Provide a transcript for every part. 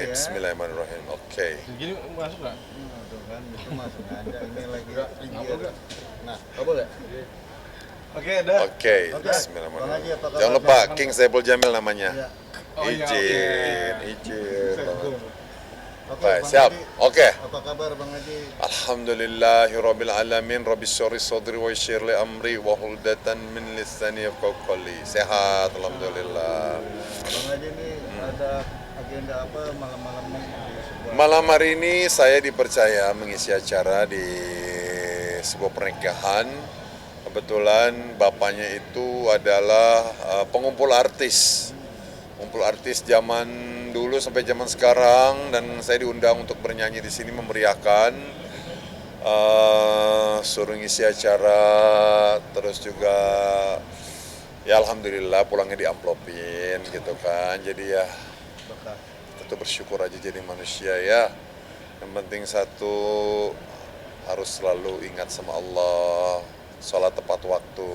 Bismillahirrahmanirrahim. Oke. Gini masuk nggak? Tuh kan, itu masuk aja. Ini lagi Nggak pinggir. boleh. Nah, Nggak boleh. Oke, dah. Oke. Bang Haji, Bismillahirrahmanirrahim. apa kabar? Jangan lupa King Saiful Jamil namanya. ya. Oh, iya, Izin. Oke, Baik, Bang siap. Haji. Oke. Apa kabar Bang Haji? Alhamdulillahirabbil alamin. Rabbis syrih sadri wa yassir li amri wa huldatan min lisani yafqahu qawli. Sehat alhamdulillah. Bang Haji ini ada agenda apa malam-malam ini di sebuah Malam hari ini saya dipercaya mengisi acara di sebuah pernikahan. Kebetulan bapaknya itu adalah pengumpul artis. Pengumpul artis zaman dulu sampai zaman sekarang, dan saya diundang untuk bernyanyi di sini memeriahkan. Suruh ngisi acara, terus juga ya alhamdulillah pulangnya diamplopin gitu kan. Jadi ya berkah. tentu bersyukur aja jadi manusia ya. Yang penting satu, harus selalu ingat sama Allah, sholat tepat waktu,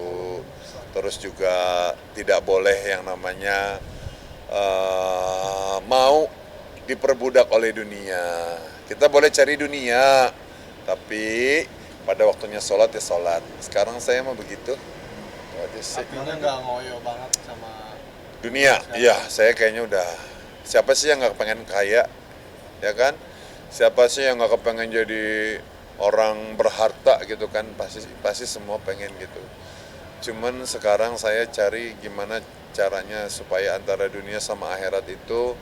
terus juga tidak boleh yang namanya mau diperbudak oleh dunia. Kita boleh cari dunia, tapi pada waktunya sholat ya sholat. Sekarang saya mau begitu. Itu aja sih. Artinya nggak ngoyo banget sama Dunia, iya saya kayaknya udah. Siapa sih yang nggak pengen kaya, ya kan? Siapa sih yang nggak kepengen jadi orang berharta gitu kan? Pasti semua pengen gitu. Cuman sekarang saya cari gimana caranya supaya antara dunia sama akhirat itu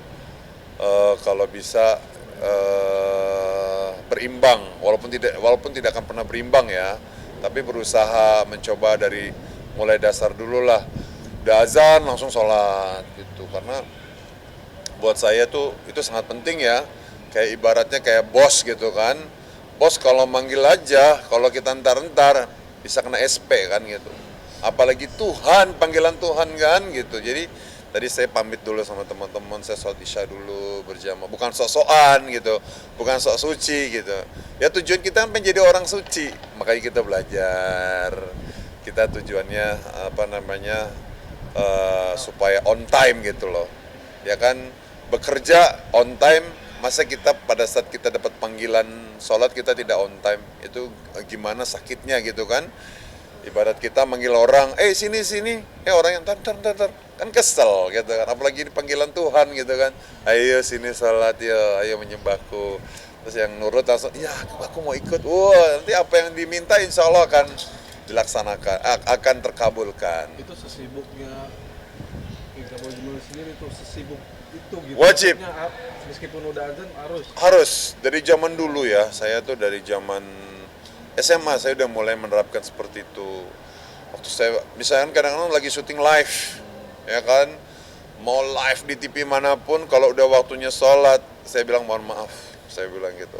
kalau bisa berimbang, walaupun tidak akan pernah berimbang ya, tapi berusaha mencoba dari mulai dasar dulu lah. Udah azan langsung sholat gitu, karena buat saya tuh itu sangat penting ya. Kayak ibaratnya kayak bos gitu kan. Bos kalau manggil aja, kalau kita entar-entar bisa kena SP kan gitu. Apalagi Tuhan, panggilan Tuhan kan gitu. Jadi tadi saya pamit dulu sama teman-teman, saya sholat isya dulu berjamaah. Bukan sok-sokan gitu, bukan sok suci gitu. Ya tujuan kita kan menjadi orang suci, makanya kita belajar. Kita tujuannya apa namanya supaya on time gitu loh. Ya kan, bekerja on time. Masa kita pada saat kita dapat panggilan sholat kita tidak on time, itu gimana sakitnya gitu kan. Ibarat kita manggil orang, sini, orang yang tar, kan kesel gitu kan, apalagi di panggilan Tuhan gitu kan, ayo sini sholat ya, ayo menyembahku, terus yang nurut langsung, ya aku mau ikut, wah nanti apa yang diminta insya Allah akan dilaksanakan, akan terkabulkan. itu sesibuknya King Saiful Jamil sendiri tuh sesibuk itu gitu. Wajib. Maksudnya, meskipun udah azan Harus, dari zaman dulu ya, saya tuh dari zaman SMA saya udah mulai menerapkan seperti itu. Waktu saya, misalkan kadang-kadang lagi syuting live, ya kan, mau live di TV manapun, kalau udah waktunya sholat, saya bilang mohon maaf, saya bilang gitu.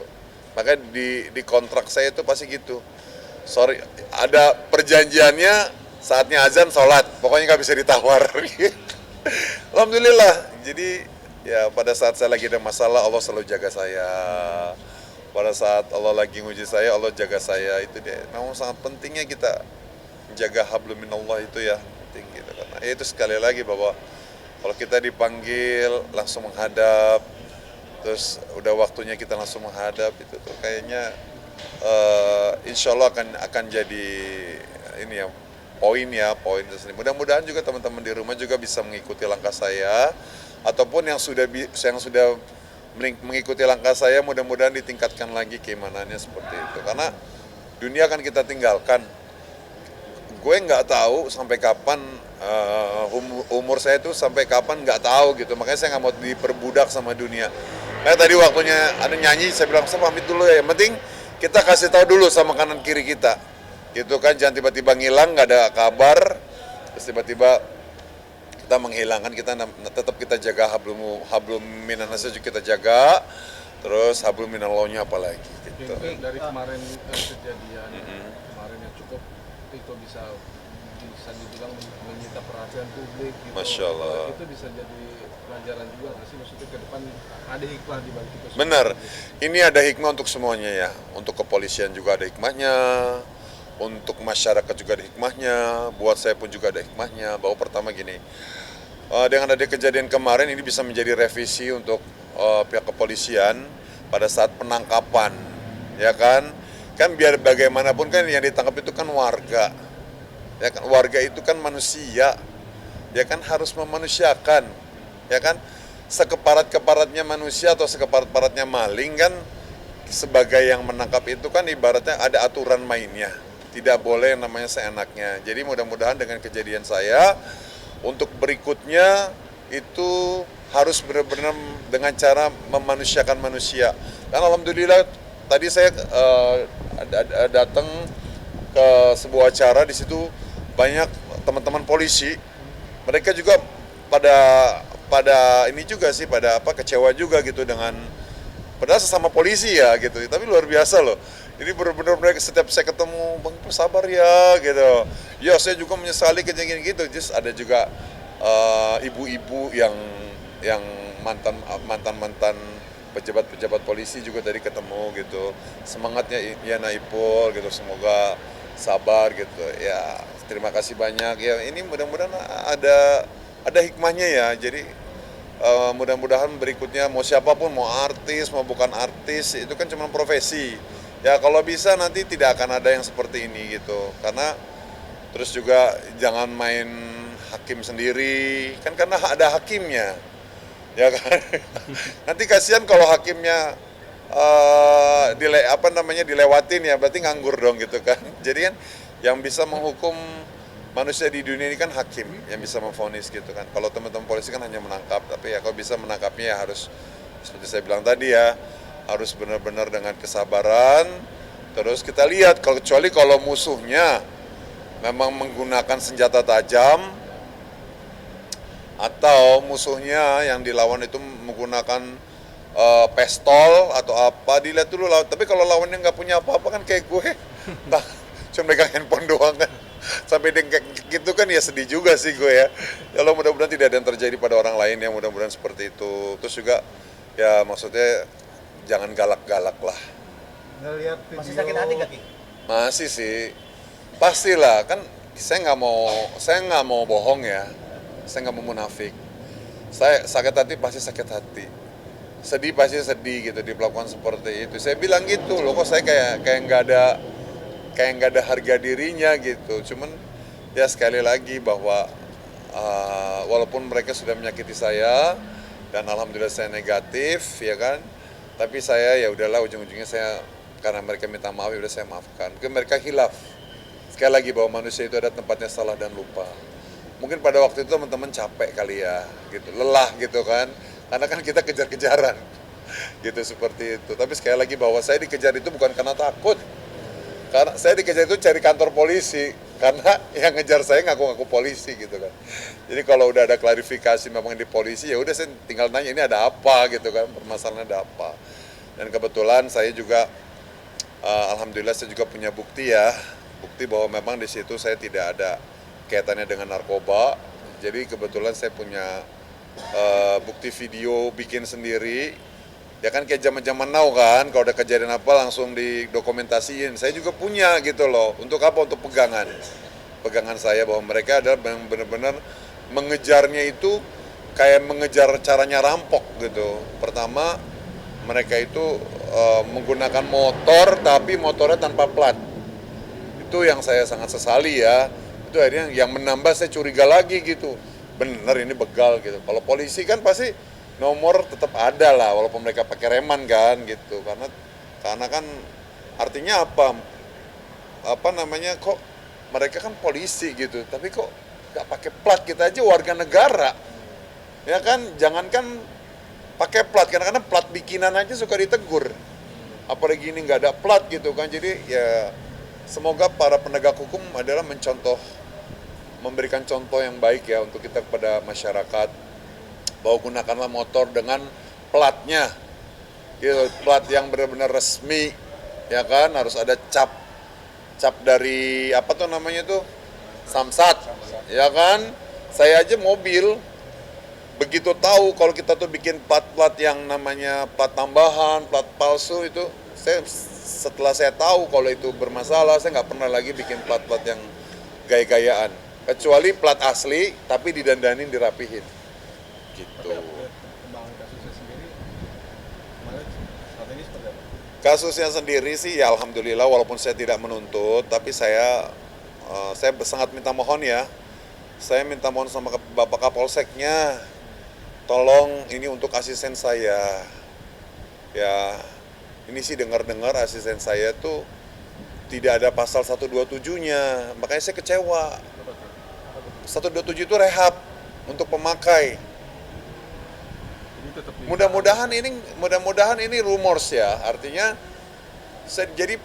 Makanya di kontrak saya itu pasti gitu. Sorry, ada perjanjiannya saatnya azan sholat, pokoknya nggak bisa ditawar. Alhamdulillah, jadi ya pada saat saya lagi ada masalah, Allah selalu jaga saya. Pada saat Allah lagi nguji saya, Allah jaga saya. Itu dia. Memang sangat pentingnya kita menjaga hablum minallah itu ya, penting gitu. Karena itu sekali lagi bahwa kalau kita dipanggil langsung menghadap, terus udah waktunya kita langsung menghadap, itu tuh kayaknya insya Allah akan jadi ini ya, poin tersendiri. Mudah-mudahan juga teman-teman di rumah juga bisa mengikuti langkah saya, ataupun yang sudah mengikuti langkah saya, mudah-mudahan ditingkatkan lagi keimanannya seperti itu. Karena dunia kan kita tinggalkan. Gue nggak tahu sampai kapan, umur saya itu sampai kapan nggak tahu gitu. Makanya saya nggak mau diperbudak sama dunia. Nah tadi waktunya ada nyanyi, saya bilang saya pamit dulu ya. Yang penting kita kasih tahu dulu sama kanan kiri kita, gitu kan. Jangan tiba-tiba ngilang, nggak ada kabar, terus tiba-tiba kita menghilangkan. Kita tetap kita jaga hablum minanasnya juga kita jaga, terus hablum minallahnya apalagi gitu. dari kemarin kejadian kemarin yang cukup itu bisa dibilang menyita perhatian publik gitu. Masya Allah. Itu bisa jadi pelajaran juga nggak sih, maksudnya ke depan ada hikmah di balik itu. Benar, ini ada hikmah untuk semuanya ya. Untuk kepolisian juga ada hikmahnya, untuk masyarakat juga ada hikmahnya, buat saya pun juga ada hikmahnya. Bahwa pertama gini, dengan ada kejadian kemarin ini bisa menjadi revisi untuk pihak kepolisian pada saat penangkapan, ya kan? Kan biar bagaimanapun kan yang ditangkap itu kan warga, ya kan? Warga itu kan manusia, ya kan, harus memanusiakan, ya kan? Sekeparat-keparatnya manusia atau sekeparat-paratnya maling kan, sebagai yang menangkap itu kan ibaratnya ada aturan mainnya, tidak boleh yang namanya seenaknya. Jadi mudah-mudahan dengan kejadian saya, untuk berikutnya itu harus benar-benar dengan cara memanusiakan manusia. Dan alhamdulillah tadi saya datang ke sebuah acara, di situ banyak teman-teman polisi, mereka juga pada ini juga sih, pada kecewa juga gitu dengan, padahal sesama polisi ya gitu, tapi luar biasa loh. Jadi benar-benar mereka setiap saya ketemu, bang sabar ya gitu, ya saya juga menyesali kejadian gitu. Just ada juga ibu-ibu yang mantan pejabat polisi juga tadi ketemu gitu, semangatnya Yana Ipul gitu, semoga sabar gitu ya, terima kasih banyak ya. Ini mudah-mudahan ada hikmahnya ya. Jadi mudah-mudahan berikutnya mau siapapun, mau artis mau bukan artis, itu kan cuma profesi ya, kalau bisa nanti tidak akan ada yang seperti ini gitu. Karena terus juga jangan main hakim sendiri kan, karena ada hakimnya ya kan. Nanti kasihan kalau hakimnya dilewatin ya, berarti nganggur dong gitu kan. Jadi kan yang bisa menghukum manusia di dunia ini kan hakim, yang bisa memvonis gitu kan. Kalau teman-teman polisi kan hanya menangkap, tapi ya kalau bisa menangkapnya ya harus seperti saya bilang tadi ya, harus benar-benar dengan kesabaran. Terus kita lihat, kecuali kalau musuhnya memang menggunakan senjata tajam, atau musuhnya yang dilawan itu menggunakan pistol atau apa, dilihat dulu lawan. Tapi kalau lawannya nggak punya apa-apa kan kayak gue, cuma megang handphone doang kan, sampai kayak gitu kan ya, sedih juga sih gue ya. Kalau mudah-mudahan tidak ada yang terjadi pada orang lain ya, mudah-mudahan seperti itu. Terus juga ya maksudnya jangan galak-galak lah. Ngelihat video. Masih sakit hati nggak, Ki? Masih sih, pastilah kan. Saya nggak mau bohong ya, saya nggak mau munafik. Saya sakit hati, pasti sakit hati. Sedih pasti sedih gitu diperlakukan seperti itu. Saya bilang gitu loh, kok saya kayak nggak ada harga dirinya gitu. Cuman ya sekali lagi bahwa walaupun mereka sudah menyakiti saya dan alhamdulillah saya negatif ya kan, tapi saya ya udahlah, ujung-ujungnya saya, karena mereka minta maaf ya udah saya maafkan. Mungkin mereka hilaf. Sekali lagi bahwa manusia itu ada tempatnya salah dan lupa. Mungkin pada waktu itu teman-teman capek kali ya, gitu, lelah gitu kan, karena kan kita kejar-kejaran, gitu seperti itu. Tapi sekali lagi bahwa saya dikejar itu bukan karena takut, karena saya dikejar itu cari kantor polisi, karena yang ngejar saya ngaku-ngaku polisi gitu kan. Jadi kalau udah ada klarifikasi memang di polisi, ya udah saya tinggal nanya ini ada apa gitu kan, permasalahannya ada apa. Dan kebetulan saya juga, alhamdulillah saya juga punya bukti ya. Bukti bahwa memang di situ saya tidak ada kaitannya dengan narkoba. Jadi kebetulan saya punya bukti video bikin sendiri. Ya kan kayak zaman-zaman now kan, kalau ada kejadian apa langsung didokumentasiin. Saya juga punya gitu loh. Untuk apa? Untuk pegangan. Pegangan saya bahwa mereka adalah benar-benar mengejarnya itu kayak mengejar caranya rampok gitu. Pertama, mereka itu menggunakan motor tapi motornya tanpa plat. Itu yang saya sangat sesali ya. Itu akhirnya yang menambah saya curiga lagi gitu. Bener ini begal gitu. Kalau polisi kan pasti nomor tetap ada lah walaupun mereka pakai reman kan gitu. Karena kan artinya apa namanya, kok mereka kan polisi gitu, tapi kok nggak pakai plat, kita aja warga negara. Ya kan, jangankan pakai plat, kadang-kadang plat bikinan aja suka ditegur. Apalagi ini nggak ada plat gitu kan. Jadi ya semoga para penegak hukum adalah memberikan contoh yang baik ya untuk kita kepada masyarakat, bahwa gunakanlah motor dengan platnya, gitu, plat yang benar-benar resmi, ya kan, harus ada cap dari apa tuh namanya tuh, Samsat, ya kan. Saya aja mobil begitu tahu kalau kita tuh bikin plat yang namanya plat tambahan, plat palsu itu, setelah saya tahu kalau itu bermasalah, saya nggak pernah lagi bikin plat-plat yang gaya-gayaan, kecuali plat asli tapi didandanin, dirapihin gitu. Tapi perkembangan kasusnya sendiri Kasusnya sendiri sih ya alhamdulillah walaupun saya tidak menuntut, tapi saya sangat minta mohon ya. Saya minta mohon sama Bapak Kapolseknya, tolong ini untuk asisten saya. Ya, ini sih dengar-dengar asisten saya tuh tidak ada pasal 127-nya, makanya saya kecewa. 127 itu rehab untuk pemakai. Jadi tetap Mudah-mudahan ini rumors ya, artinya jadi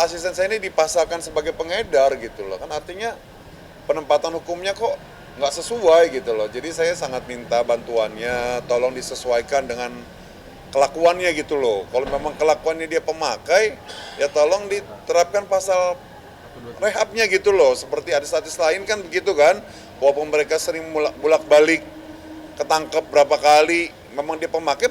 asisten saya ini dipasalkan sebagai pengedar gitu loh, kan artinya penempatan hukumnya kok nggak sesuai gitu loh. Jadi saya sangat minta bantuannya, tolong disesuaikan dengan kelakuannya gitu loh. Kalau memang kelakuannya dia pemakai, ya tolong diterapkan pasal rehabnya gitu loh. Seperti artis-artis lain kan begitu kan, walaupun mereka sering bolak-balik, ketangkep berapa kali, memang dia pemakai.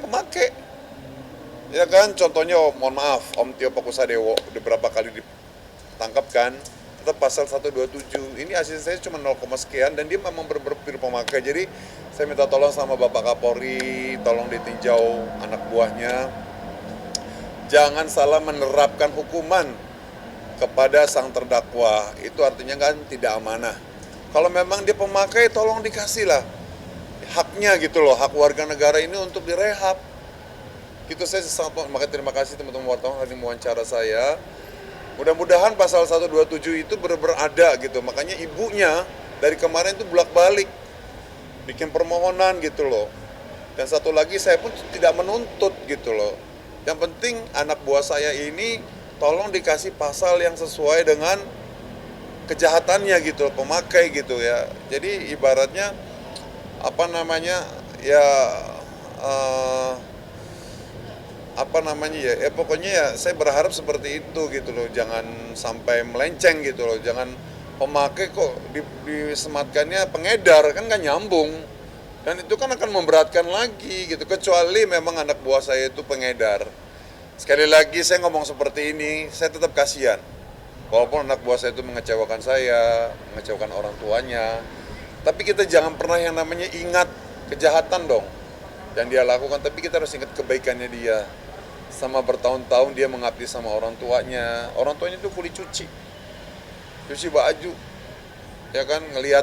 Ya kan, contohnya mohon maaf, Om Tio Pakusadewo udah berapa kali ditangkap kan, tetap pasal 127. Ini asisten saya cuma 0, sekian dan dia memang benar-benar pemakai. Jadi saya minta tolong sama Bapak Kapolri, tolong ditinjau anak buahnya. Jangan salah menerapkan hukuman kepada sang terdakwa. Itu artinya kan tidak amanah. Kalau memang dia pemakai, tolong dikasih lah haknya gitu loh, hak warga negara ini untuk direhab. Gitu saya sangat makanya terima kasih teman-teman wartawan hari mewawancara saya. Mudah-mudahan pasal 127 itu benar-benar ada gitu. Makanya ibunya dari kemarin itu bolak-balik bikin permohonan gitu loh. Dan satu lagi saya pun tidak menuntut gitu loh. Yang penting anak buah saya ini tolong dikasih pasal yang sesuai dengan kejahatannya gitu, pemakai gitu ya. Jadi ibaratnya apa namanya ya pokoknya ya saya berharap seperti itu gitu loh, jangan sampai melenceng gitu loh, jangan pemakai kok disematkannya pengedar, kan nggak nyambung, dan itu kan akan memberatkan lagi gitu, kecuali memang anak buah saya itu pengedar. Sekali lagi saya ngomong seperti ini, saya tetap kasihan, walaupun anak buah saya itu mengecewakan saya, mengecewakan orang tuanya, tapi kita jangan pernah yang namanya ingat kejahatan dong yang dia lakukan, tapi kita harus ingat kebaikannya dia. Sama bertahun-tahun dia mengabdi sama orang tuanya itu kuli cuci baju, ya kan, ngelihat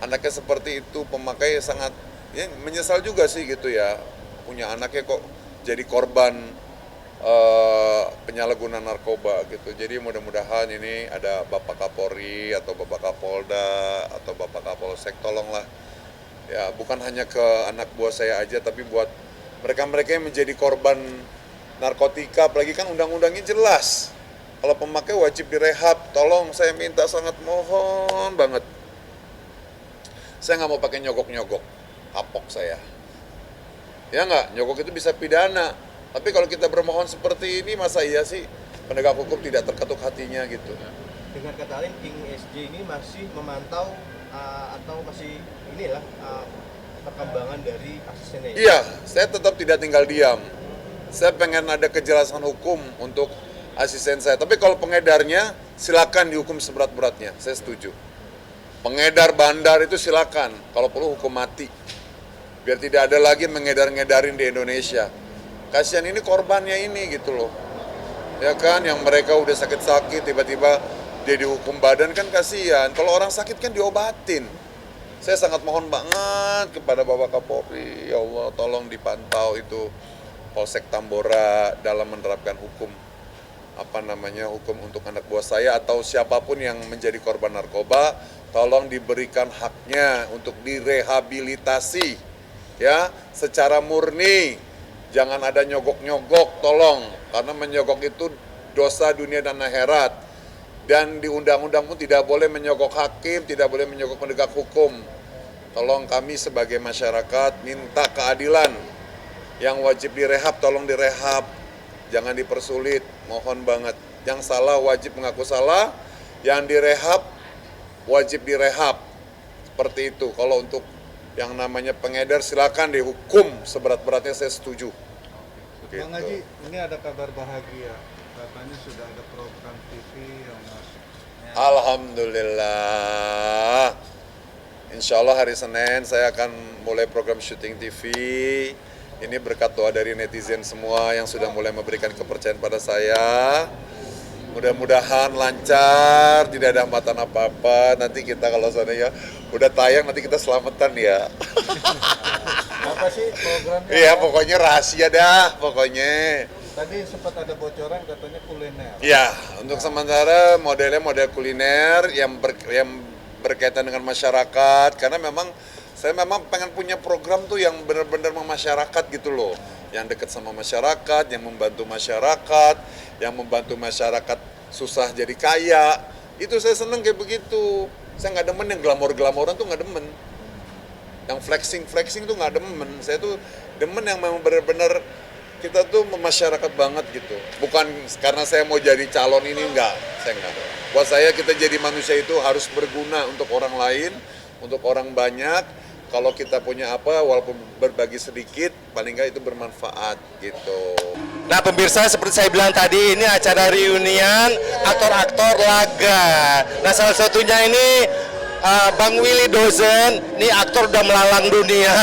anaknya seperti itu pemakai, sangat ya, menyesal juga sih gitu ya, punya anaknya kok jadi korban penyalahgunaan narkoba gitu. Jadi mudah-mudahan ini ada Bapak Kapolri atau Bapak Kapolda atau Bapak Kapolsek, tolonglah ya, bukan hanya ke anak buah saya aja, tapi buat mereka-mereka yang menjadi korban narkotika, apalagi kan undang-undangnya jelas. Kalau pemakai wajib direhab, tolong saya minta sangat mohon banget. Saya nggak mau pakai nyogok-nyogok, kapok saya. Ya nggak, nyogok itu bisa pidana. Tapi kalau kita bermohon seperti ini, masa iya sih penegak hukum tidak terketuk hatinya gitu. Dengan kata lain, King SJ ini masih memantau atau masih perkembangan dari asistennya? Iya, saya tetap tidak tinggal diam. Saya pengen ada kejelasan hukum untuk asisten saya. Tapi kalau pengedarnya, silakan dihukum seberat-beratnya. Saya setuju. Pengedar bandar itu silakan, kalau perlu hukum mati. Biar tidak ada lagi mengedar-ngedarin di Indonesia. Kasihan ini korbannya ini gitu loh. Ya kan, yang mereka udah sakit-sakit, tiba-tiba dia dihukum badan, kan kasihan. Kalau orang sakit kan diobatin. Saya sangat mohon banget kepada Bapak Kapolri, ya Allah tolong dipantau itu Polsek Tambora dalam menerapkan hukum hukum untuk anak buah saya atau siapapun yang menjadi korban narkoba, tolong diberikan haknya untuk direhabilitasi ya secara murni. Jangan ada nyogok-nyogok, tolong, karena menyogok itu dosa dunia dan akhirat. Dan di undang-undang pun tidak boleh menyogok hakim, tidak boleh menyogok penegak hukum. Tolong kami sebagai masyarakat minta keadilan. Yang wajib direhab, tolong direhab. Jangan dipersulit, mohon banget. Yang salah wajib mengaku salah, yang direhab wajib direhab. Seperti itu. Kalau untuk yang namanya pengedar silakan dihukum seberat-beratnya, saya setuju. Gitu. Bang Haji, ini ada kabar bahagia. Katanya sudah ada program TV yang masuk. Alhamdulillah. Insya Allah hari Senin saya akan mulai program syuting TV Ini berkat doa dari netizen semua yang sudah mulai memberikan kepercayaan pada saya. Mudah-mudahan lancar, tidak ada hambatan apa-apa. Nanti kita kalau seandainya udah tayang, nanti kita selamatan ya. Apa sih programnya? Iya, pokoknya rahasia dah, pokoknya. Tadi sempat ada bocoran katanya kuliner. Ya, untuk sementara modelnya model kuliner yang berkaitan dengan masyarakat. Karena memang saya memang pengen punya program tuh yang benar-benar memasyarakat gitu loh. Yang dekat sama masyarakat, yang membantu masyarakat, yang membantu masyarakat susah jadi kaya. Itu saya seneng kayak begitu. Saya nggak demen yang glamor-glamoran tuh nggak demen. Yang flexing tuh nggak demen. Saya tuh demen yang memang benar-benar kita tuh memasyarakat banget gitu. Bukan karena saya mau jadi calon ini, enggak. Saya enggak. Buat saya kita jadi manusia itu harus berguna untuk orang lain, untuk orang banyak. Kalau kita punya apa, walaupun berbagi sedikit, paling nggak itu bermanfaat gitu. Nah pemirsa, seperti saya bilang tadi, ini acara reunian aktor-aktor laga. Nah salah satunya ini Bang Willy Dozen, ini aktor udah melalang dunia.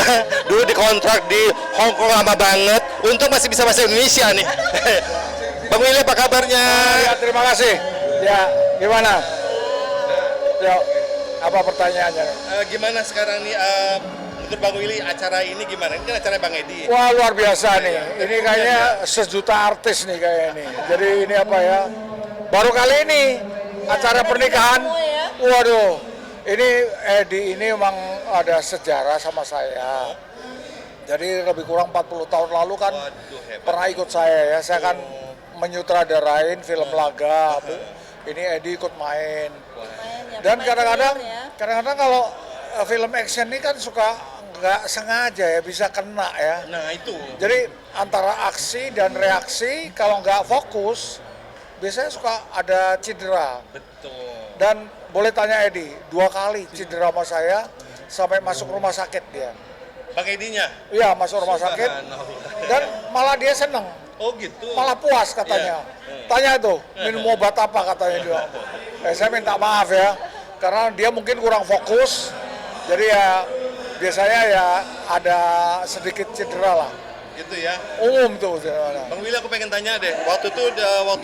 Dulu dikontrak di Hong Kong lama banget, untung masih bisa bahasa Indonesia nih. Bang Willy apa kabarnya? Ya, terima kasih. Ya, gimana? Yuk, apa pertanyaannya? Gimana sekarang nih, menurut Bang Willy acara ini gimana? Ini kan acara Bang Edi. Wah, luar biasa nih. Ini kayaknya sejuta artis nih kayaknya nih. Jadi ini apa ya? Baru kali ini acara pernikahan. Waduh, ini Edi ini memang ada sejarah sama saya. Jadi lebih kurang 40 tahun lalu kan pernah ikut saya ya. Saya kan menyutradarain film laga. Ini Edi ikut main. Dan kadang-kadang kalau film action ini kan suka nggak sengaja ya, bisa kena ya. Nah itu. Jadi antara aksi dan reaksi kalau nggak fokus, biasanya suka ada cedera. Betul. Dan boleh tanya Edi, 2 kali cedera sama saya sampai masuk rumah sakit dia. Bang Edinya? Iya, masuk rumah sakit. Dan malah dia seneng. Oh gitu. Malah puas katanya. Tanya tuh, minum obat apa katanya dia. Saya minta maaf ya, karena dia mungkin kurang fokus. Jadi ya biasanya ya ada sedikit cedera lah. Gitu ya. Umum tuh. Bang Willy, aku pengen tanya deh, waktu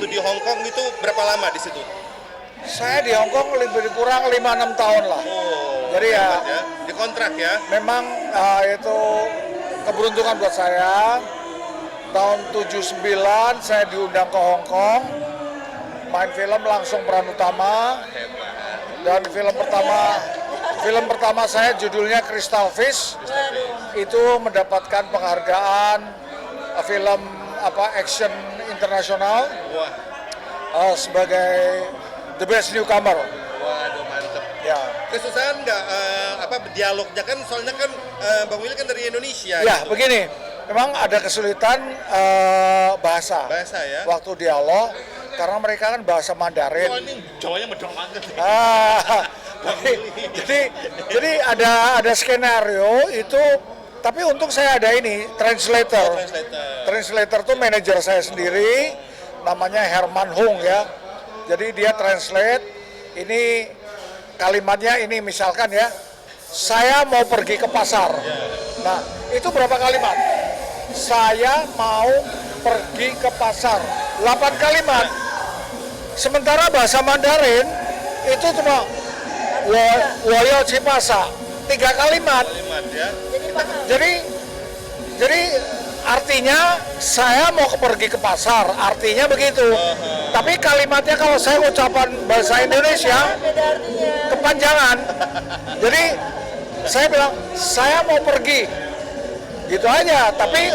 di Hong Kong itu berapa lama di situ? Saya di Hong Kong lebih kurang 5-6 tahun lah. Oh. Jadi ya, Di kontrak ya. memang itu keberuntungan buat saya. Tahun 79 saya diundang ke Hong Kong, main film langsung peran utama. Dan film pertama saya judulnya Crystal Fish. Itu mendapatkan penghargaan film action internasional sebagai the best newcomer. Waduh, mantep. Ya. Kesusahan nggak dialognya kan, soalnya kan Bang Willy kan dari Indonesia. Ya, gitu. begini. Memang ada kesulitan bahasa. Bahasa ya. Waktu dialog karena mereka kan bahasa Mandarin. Oh, ini Jawanya medong banget. Jadi ada skenario itu, tapi untuk saya ada ini translator. Translator tuh manajer saya sendiri, namanya Herman Hung ya. Jadi dia translate ini kalimatnya ini misalkan ya, saya mau pergi ke pasar. Nah, itu berapa kalimat? Saya mau pergi ke pasar. 8 kalimat. Sementara bahasa Mandarin itu cuma woyo cipasa. 3 kalimat. Jadi artinya saya mau pergi ke pasar. Artinya begitu. Tapi kalimatnya kalau saya ucapan bahasa Indonesia kepanjangan. Jadi saya bilang saya mau pergi. Gitu aja, tapi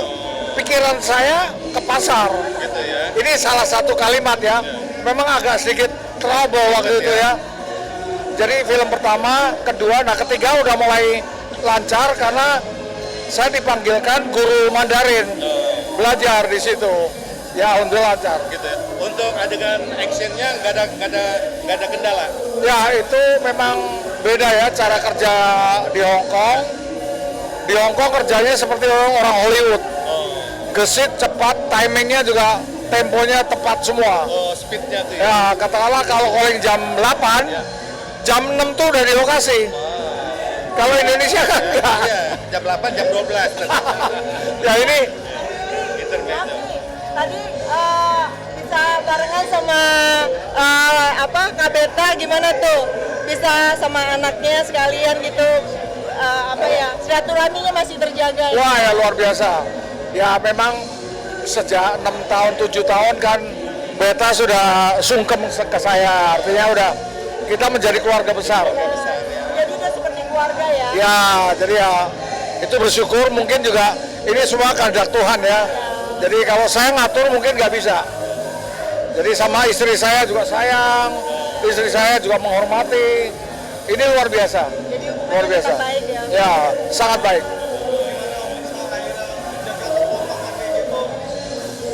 pikiran saya ke pasar. Gitu ya. Ini salah satu kalimat ya. Memang agak sedikit trouble waktu itu ya. Jadi film pertama, kedua, nah ketiga udah mulai lancar karena saya dipanggilkan guru Mandarin. Belajar di situ. Ya, untuk lancar. Gitu ya. Untuk adegan actionnya nggak ada kendala. Ya, itu memang beda ya cara kerja di Hong Kong. Di Hong Kong kerjanya seperti orang Hollywood. Gesit, cepat, timingnya juga temponya tepat semua. Oh, speednya tuh ya. Ya, katakanlah kalau calling jam 8, jam 6 tuh udah di lokasi. Kalau Indonesia kan enggak. Iya, jam 8 jam 12. Ya ini Tadi bisa barengan sama Kak Beta gimana tuh? Bisa sama anaknya sekalian gitu, silaturahminya masih terjaga. wah ya luar biasa. Ya memang sejak 6 tahun 7 tahun kan Beta sudah sungkem ke saya. Artinya udah kita menjadi keluarga besar. Jadi udah seperti keluarga ya. Ya, jadi ya itu bersyukur, mungkin juga ini semua kehendak Tuhan ya. Jadi kalau saya ngatur mungkin nggak bisa. Jadi sama istri saya juga sayang, istri saya juga menghormati. Ini luar biasa, Jadi luar biasa. tetap baik ya. Ya, sangat baik.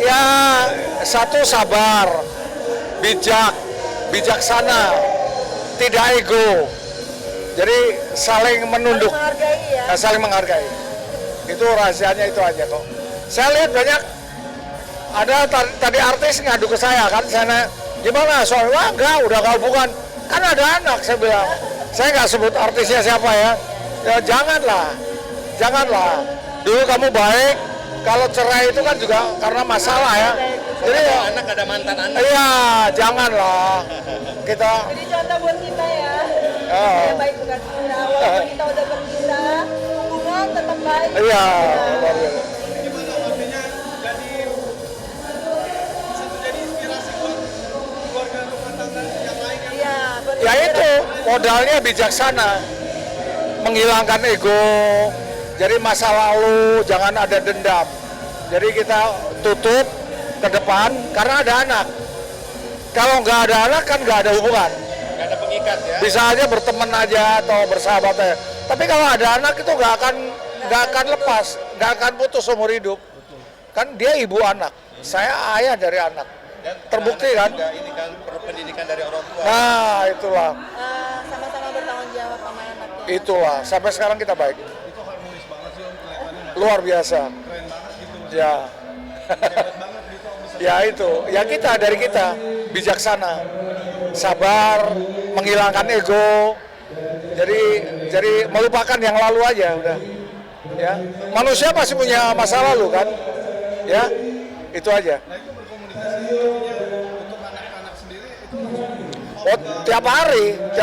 Ya, satu sabar, bijaksana, tidak ego. Jadi saling menunduk, Menghargai ya. saling menghargai. Itu rahasianya itu aja kok. Saya lihat banyak ada tadi artis ngadu ke saya kan, saya gimana soal wah enggak, udah kau bukan kan ada anak, saya bilang saya nggak sebut artisnya siapa ya, ya janganlah dulu kamu baik, kalau cerai itu kan juga karena masalah ya, jadi ya, Anak ada mantan anak. iya janganlah kita Jadi contoh buat kita ya. Oh. Ya baik bukan kita. Walaupun kita udah berpisah, hubungan tetap baik. iya luar biasa. Iya, Ya itu modalnya bijaksana, menghilangkan ego. Jadi masa lalu jangan ada dendam. Jadi kita tutup ke depan karena ada anak. Kalau nggak ada anak kan nggak ada hubungan. Nggak ada pengikat ya. Bisa aja berteman aja atau bersahabat aja. Tapi kalau ada anak itu nggak akan lepas, nggak akan putus seumur hidup. Kan dia ibu anak, saya ayah dari anak. Dan Terbukti anak kan? juga ini kan perlu pendidikan dari orang tua. Nah itulah, sama-sama bertanggung jawab sama anaknya. itulah. Sampai sekarang kita baik. Itu harmonis banget sih Om, kelihatannya Luar biasa. keren banget gitu Mas. Ya. Hebat banget gitu Om bisa. Ya itu, ya kita dari kita bijaksana, sabar, menghilangkan ego. Jadi melupakan yang lalu aja udah. Ya, manusia pasti punya masa lalu kan. Ya, itu aja. Nah itu berkomunikasi artinya untuk anak-anak sendiri itu langsung Oh, tiap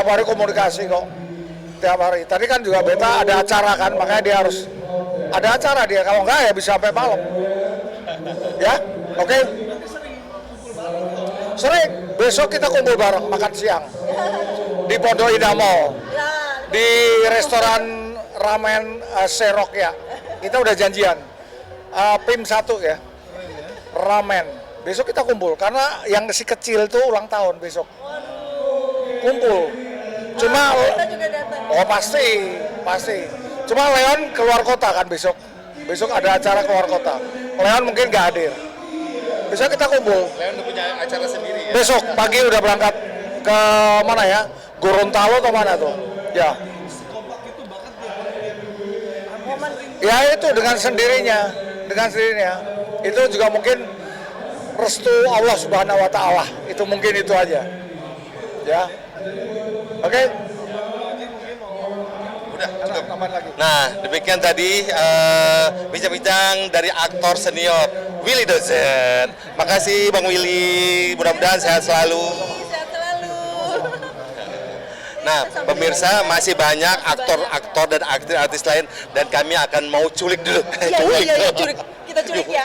hari komunikasi kok. Tiap hari. Tadi kan juga Beta ada acara kan, makanya dia harus ada acara dia. Kalau enggak ya bisa sampai malam. Ya, oke. Sering. Besok kita kumpul bareng makan siang di Pondok Indah Mall, di restoran ramen Serok ya. Kita udah janjian. PIM 1 ya. Ramen. Besok kita kumpul karena yang si kecil tuh ulang tahun besok. Kumpul. Cuma Kita juga datang. oh pasti. Cuma Leon keluar kota kan besok. Besok ada acara keluar kota. Leon mungkin nggak hadir. Besok kita kumpul. Leon udah punya acara sendiri ya. Besok pagi udah berangkat ke mana ya? Gorontalo atau mana tuh? Ya. Ya itu dengan sendirinya. Itu juga mungkin restu Allah Subhanahu wa taala. Itu mungkin itu aja. Ya. Oke. Udah cukup. Tambahan lagi. Nah, demikian tadi bincang-bincang dari aktor senior Willy Dozen. Makasih Bang Willy, mudah-mudahan sehat selalu. Sehat selalu. Nah, pemirsa masih banyak aktor-aktor dan artis-artis lain dan kami akan mau culik dulu. Iya, culik. Kita culik ya.